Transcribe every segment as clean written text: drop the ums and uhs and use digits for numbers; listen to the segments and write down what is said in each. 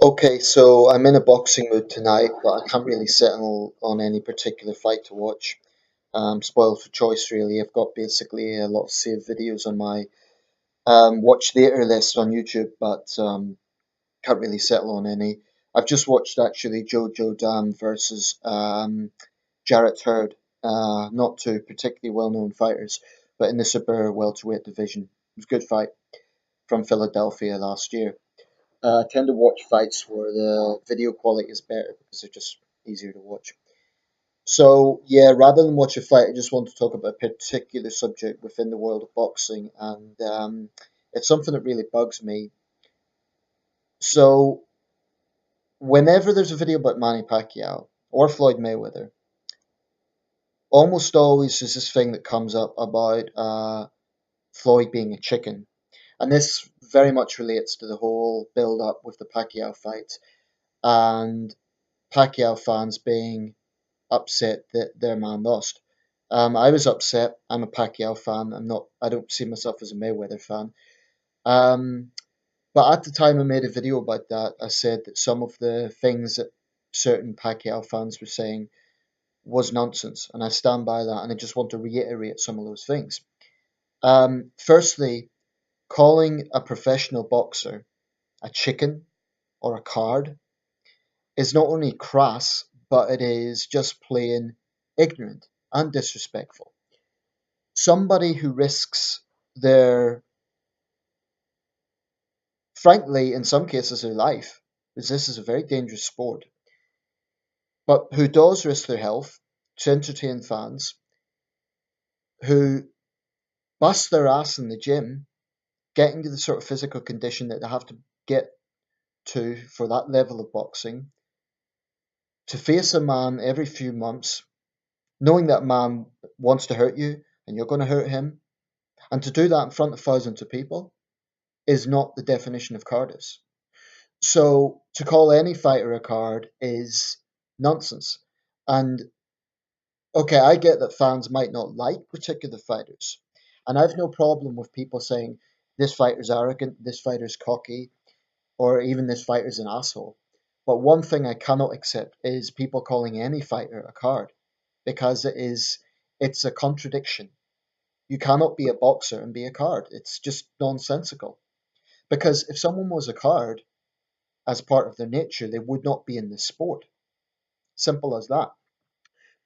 Okay, so I'm in a boxing mood tonight, but I can't really settle on any particular fight to watch. Spoiled for choice, really. I've got basically a lot of saved videos on my watch later list on YouTube, but can't really settle on any. I've just watched actually Jojo Dam versus Jarrett Hurd, not two particularly well-known fighters, but in the super welterweight division. It was a good fight from Philadelphia last year. I tend to watch fights where the video quality is better because they're just easier to watch. So, yeah, rather than watch a fight, I just want to talk about a particular subject within the world of boxing, and it's something that really bugs me. So, whenever there's a video about Manny Pacquiao or Floyd Mayweather, almost always there's this thing that comes up about Floyd being a chicken. And this very much relates to the whole build up with the Pacquiao fight and Pacquiao fans being upset that their man lost. I was upset. I'm a Pacquiao fan. I'm not. I don't see myself as a Mayweather fan. Um, but at the time I made a video about that, I said that some of the things that certain Pacquiao fans were saying was nonsense, and I stand by that. And I just want to reiterate some of those things. Firstly, calling a professional boxer a chicken or a card is not only crass, but it is just plain ignorant and disrespectful. Somebody who risks their, frankly, in some cases, their life, because this is a very dangerous sport, but who does risk their health to entertain fans, who bust their ass in the gym, getting to the sort of physical condition that they have to get to for that level of boxing, to face a man every few months, knowing that man wants to hurt you and you're going to hurt him, and to do that in front of thousands of people is not the definition of cowardice. So to call any fighter a card is nonsense. And okay, I get that fans might not like particular fighters. And I've no problem with people saying this fighter's arrogant, this fighter's cocky, or even this fighter's an asshole. But one thing I cannot accept is people calling any fighter a card because it's a contradiction. You cannot be a boxer and be a card. It's just nonsensical. Because if someone was a card as part of their nature, they would not be in the sport. Simple as that.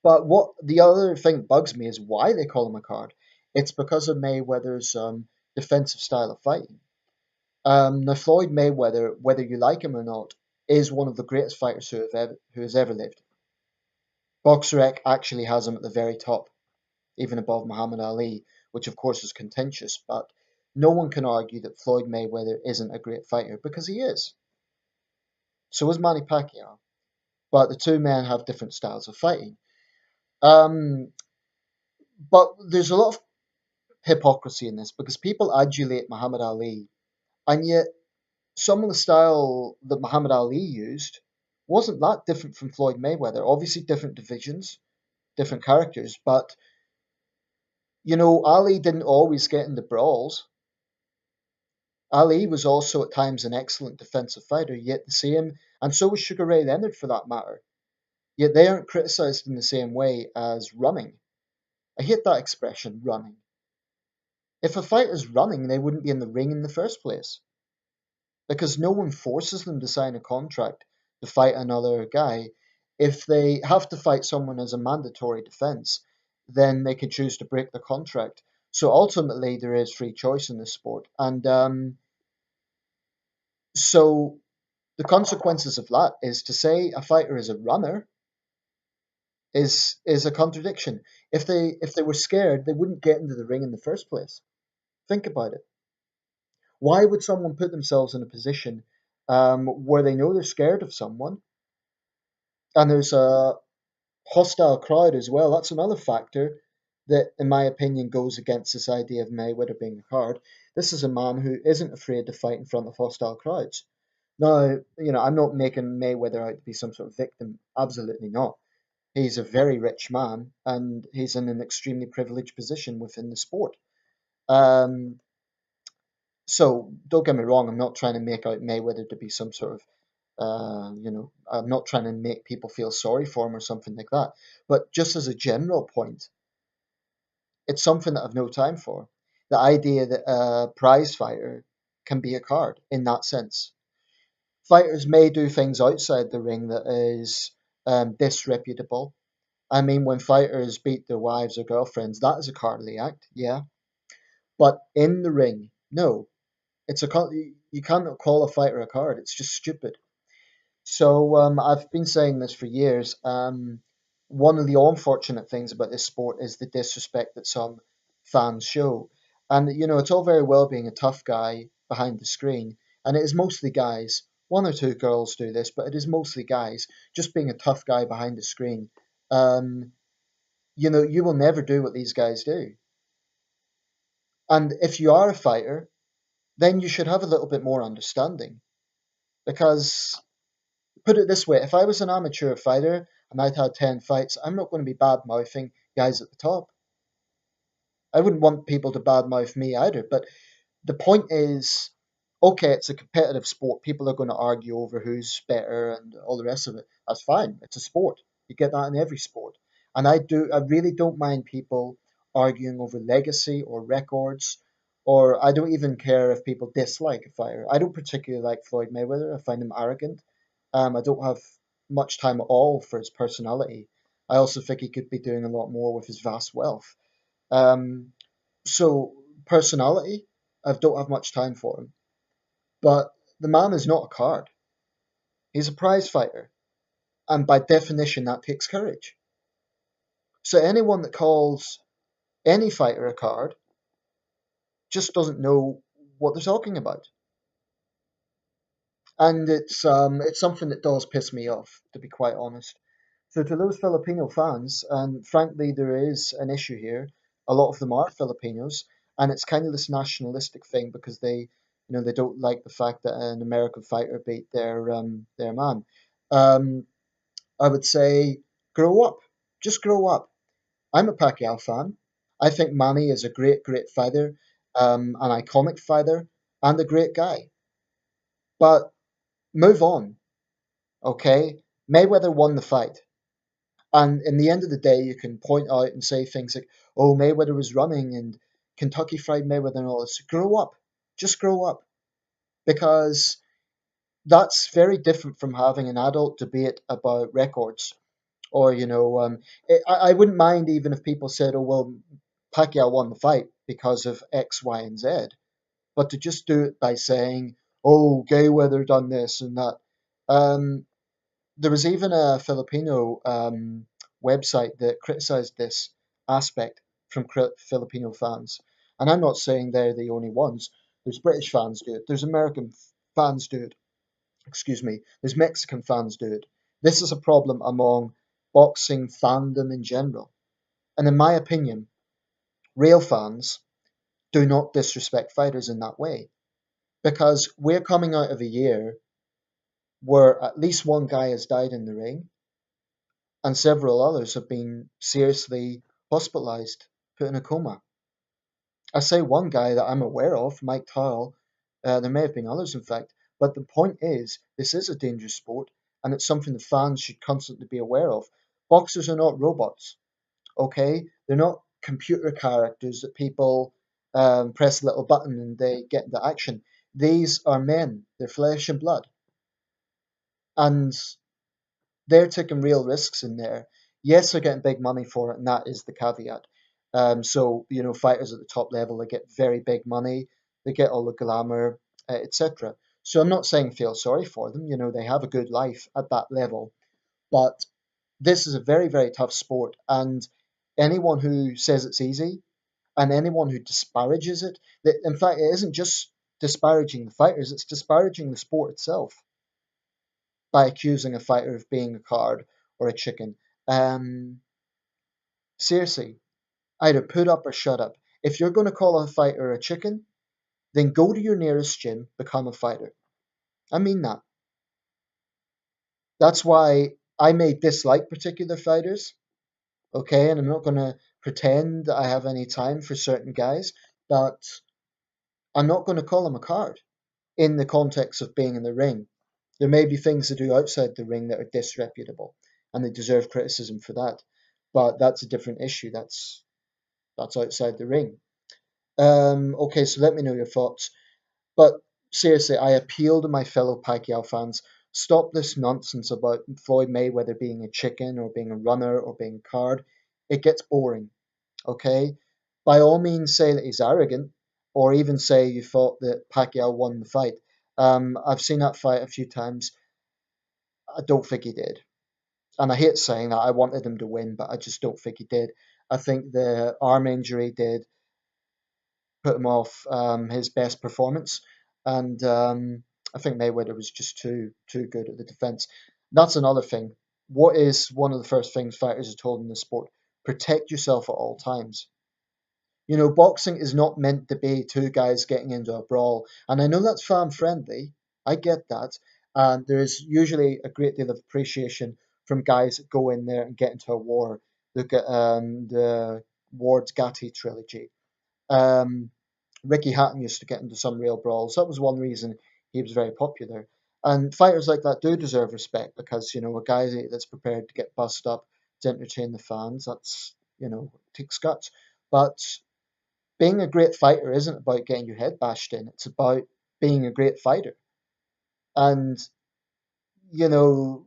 But what the other thing that bugs me is why they call him a card. It's because of Mayweather's defensive style of fighting. Now Floyd Mayweather, whether you like him or not, is one of the greatest fighters who has ever lived. BoxRec actually has him at the very top, even above Muhammad Ali, which of course is contentious. But no one can argue that Floyd Mayweather isn't a great fighter because he is. So is Manny Pacquiao. But the two men have different styles of fighting. Um, but there's a lot of hypocrisy in this because people adulate Muhammad Ali, and yet some of the style that Muhammad Ali used wasn't that different from Floyd Mayweather. Obviously, different divisions, different characters, but Ali didn't always get into brawls. Ali was also at times an excellent defensive fighter, yet the same, and so was Sugar Ray Leonard for that matter. Yet they aren't criticized in the same way as running. I hate that expression, running. If a fighter's running, they wouldn't be in the ring in the first place because no one forces them to sign a contract to fight another guy. If they have to fight someone as a mandatory defense, then they can choose to break the contract. So ultimately, there is free choice in this sport, and so the consequences of that is to say a fighter is a runner is a contradiction. If they were scared, they wouldn't get into the ring in the first place. Think about it. Why would someone put themselves in a position where they know they're scared of someone and there's a hostile crowd as well? That's another factor that, in my opinion, goes against this idea of Mayweather being a card. This is a man who isn't afraid to fight in front of hostile crowds. Now, I'm not making Mayweather out to be some sort of victim. Absolutely not. He's a very rich man and he's in an extremely privileged position within the sport. So don't get me wrong, I'm not trying to make out Mayweather to be some sort of I'm not trying to make people feel sorry for him or something like that. But just as a general point, it's something that I've no time for. The idea that a prize fighter can be a card in that sense. Fighters may do things outside the ring that is disreputable. I mean, when fighters beat their wives or girlfriends, that is a cowardly act, yeah. But in the ring, no. You cannot call a fighter a coward. It's just stupid. So I've been saying this for years. One of the unfortunate things about this sport is the disrespect that some fans show. And it's all very well being a tough guy behind the screen, and it is mostly guys. One or two girls do this, but it is mostly guys just being a tough guy behind the screen. Um, you will never do what these guys do. And if you are a fighter, then you should have a little bit more understanding. Because, put it this way, if I was an amateur fighter and I'd had 10 fights, I'm not going to be bad mouthing guys at the top. I wouldn't want people to badmouth me either. But the point is, okay, it's a competitive sport. People are going to argue over who's better and all the rest of it. That's fine. It's a sport. You get that in every sport. And I really don't mind people arguing over legacy or records, or I don't even care if people dislike a fighter. I don't particularly like Floyd Mayweather. I find him arrogant. I don't have much time at all for his personality. I also think he could be doing a lot more with his vast wealth. Um, so personality, I don't have much time for him. But the man is not a card. He's a prize fighter, and by definition, that takes courage. So anyone that calls any fighter a card just doesn't know what they're talking about, and it's something that does piss me off, to be quite honest. So to those Filipino fans, and frankly, there is an issue here. A lot of them are Filipinos, and it's kind of this nationalistic thing because they don't like the fact that an American fighter beat their man. Um, I would say, grow up, just grow up. I'm a Pacquiao fan. I think Manny is a great, great fighter, an iconic fighter, and a great guy. But move on, okay? Mayweather won the fight. And in the end of the day, you can point out and say things like, "Oh, Mayweather was running and Kentucky Fried Mayweather and all this." Grow up, just grow up, because that's very different from having an adult debate about records. Or I wouldn't mind even if people said, "Oh, well, Pacquiao won the fight because of X, Y, and Z," but to just do it by saying, "Oh, Mayweather done this and that." Um, There was even a Filipino website that criticized this aspect from Filipino fans. And I'm not saying they're the only ones. There's British fans do it. There's American fans do it. Excuse me. There's Mexican fans do it. This is a problem among boxing fandom in general. And in my opinion, real fans do not disrespect fighters in that way. Because we're coming out of a year where at least one guy has died in the ring and several others have been seriously hospitalized, put in a coma. I say one guy that I'm aware of, Mike Towell. There may have been others, in fact. But the point is, this is a dangerous sport, and it's something the fans should constantly be aware of. Boxers are not robots, okay? They're not computer characters that people press a little button and they get into action. These are men, they're flesh and blood. And they're taking real risks in there. Yes, they're getting big money for it, and that is the caveat. Fighters at the top level, they get very big money, they get all the glamour, etc. So I'm not saying feel sorry for them. They have a good life at that level, but this is a very, very tough sport, and anyone who says it's easy and anyone who disparages it, that in fact it isn't just disparaging the fighters, it's disparaging the sport itself by accusing a fighter of being a card or a chicken. Um, Seriously, either put up or shut up. If you're going to call a fighter a chicken, then go to your nearest gym, become a fighter. I mean that. That's why I may dislike particular fighters, okay, and I'm not going to pretend that I have any time for certain guys, but I'm not going to call them a card in the context of being in the ring. There may be things they do outside the ring that are disreputable, and they deserve criticism for that. But that's a different issue. That's outside the ring. Okay, so let me know your thoughts. But seriously, I appeal to my fellow Pacquiao fans. Stop this nonsense about Floyd Mayweather being a chicken or being a runner or being a card. It gets boring, okay? By all means, say that he's arrogant, or even say you thought that Pacquiao won the fight. I've seen that fight a few times. I don't think he did. And I hate saying that. I wanted him to win, but I just don't think he did. I think the arm injury did put him off his best performance, and I think Mayweather was just too good at the defense. That's another thing. What is one of the first things fighters are told in the sport? Protect yourself at all times. You know, boxing is not meant to be two guys getting into a brawl, and I know that's fan friendly. I get that, and there is usually a great deal of appreciation from guys that go in there and get into a war. Look at the Ward's Gatti trilogy. Um, Ricky Hatton used to get into some real brawls. That was one reason he was very popular. And fighters like that do deserve respect because, you know, a guy that's prepared to get bust up to entertain the fans, that's, you know, takes guts. But being a great fighter isn't about getting your head bashed in, it's about being a great fighter. And, you know,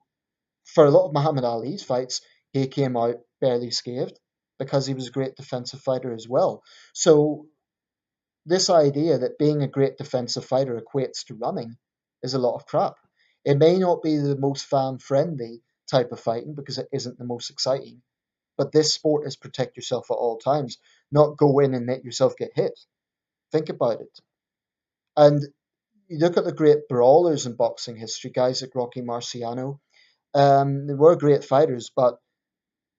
for a lot of Muhammad Ali's fights, he came out barely scathed because he was a great defensive fighter as well. So this idea that being a great defensive fighter equates to running is a lot of crap. It may not be the most fan friendly type of fighting because it isn't the most exciting, but this sport is protect yourself at all times, not go in and let yourself get hit. Think about it. And you look at the great brawlers in boxing history, guys like Rocky Marciano. They were great fighters, but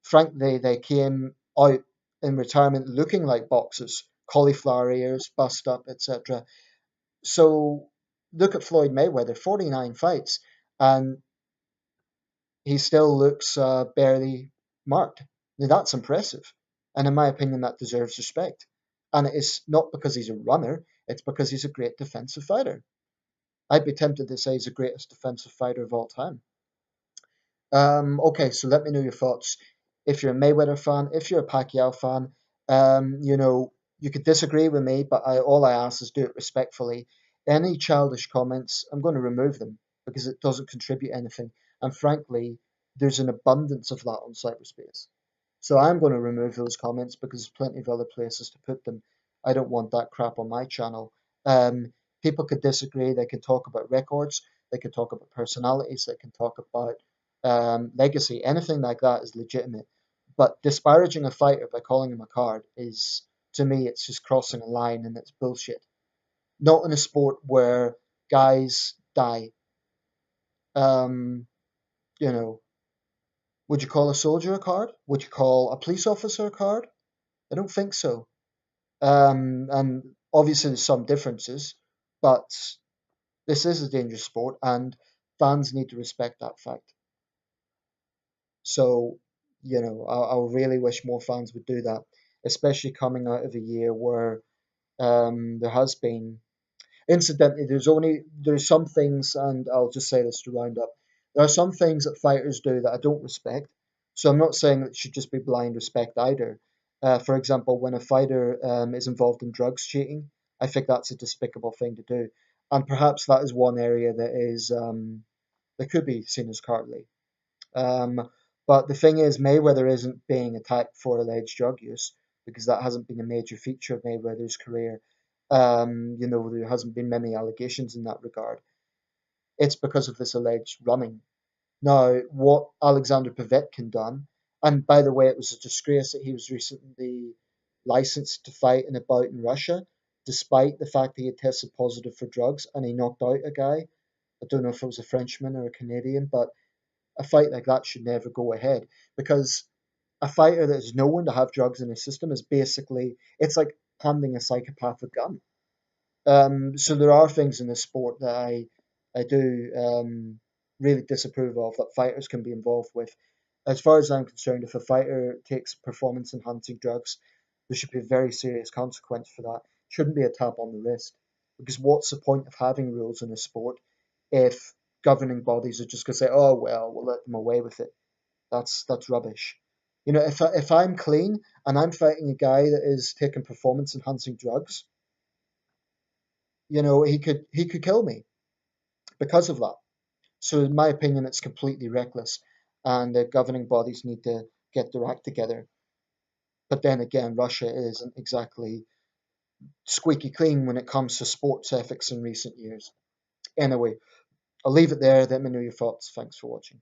frankly, they came out in retirement looking like boxers, cauliflower ears, bust up, etc. So look at Floyd Mayweather, 49 fights, and he still looks barely marked. Now, that's impressive. And in my opinion, that deserves respect. And it is not because he's a runner, it's because he's a great defensive fighter. I'd be tempted to say he's the greatest defensive fighter of all time. Okay, so let me know your thoughts. If you're a Mayweather fan, if you're a Pacquiao fan, you know, you could disagree with me, but all I ask is do it respectfully. Any childish comments, I'm going to remove them because it doesn't contribute anything. And frankly, there's an abundance of that on cyberspace. So I'm going to remove those comments because there's plenty of other places to put them. I don't want that crap on my channel. Um, People could disagree. They can talk about records. They can talk about personalities. They can talk about legacy. Anything like that is legitimate. But disparaging a fighter by calling him a card is, to me, it's just crossing a line and it's bullshit. Not in a sport where guys die. Um, you know, would you call a soldier a card? Would you call a police officer a card? I don't think so. And obviously there's some differences, but this is a dangerous sport and fans need to respect that fact. So, you know, I really wish more fans would do that, especially coming out of a year where there has been. Incidentally, there's some things, and I'll just say this to round up. There are some things that fighters do that I don't respect. So I'm not saying that it should just be blind respect either. For example, when a fighter is involved in drugs cheating, I think that's a despicable thing to do, and perhaps that is one area that could be seen as cowardly. Um, but the thing is, Mayweather isn't being attacked for alleged drug use because that hasn't been a major feature of Mayweather's career. You know, there hasn't been many allegations in that regard. It's because of this alleged running. Now, what Alexander Povetkin done, and by the way, it was a disgrace that he was recently licensed to fight in a bout in Russia, despite the fact he had tested positive for drugs and he knocked out a guy. I don't know if it was a Frenchman or a Canadian, but a fight like that should never go ahead because a fighter that is known to have drugs in his system is basically it's like handing a psychopath a gun. So there are things in this sport that I do really disapprove of that fighters can be involved with. As far as I'm concerned, if a fighter takes performance enhancing drugs, there should be a very serious consequence for that. Shouldn't be a tap on the wrist. Because what's the point of having rules in a sport if governing bodies are just going to say, "Oh well, we'll let them away with it." That's rubbish. You know, if I'm clean and I'm fighting a guy that is taking performance enhancing drugs, you know, he could kill me because of that. So in my opinion, it's completely reckless, and the governing bodies need to get their act together. But then again, Russia isn't exactly squeaky clean when it comes to sports ethics in recent years. Anyway, I'll leave it there. Let me know your thoughts. Thanks for watching.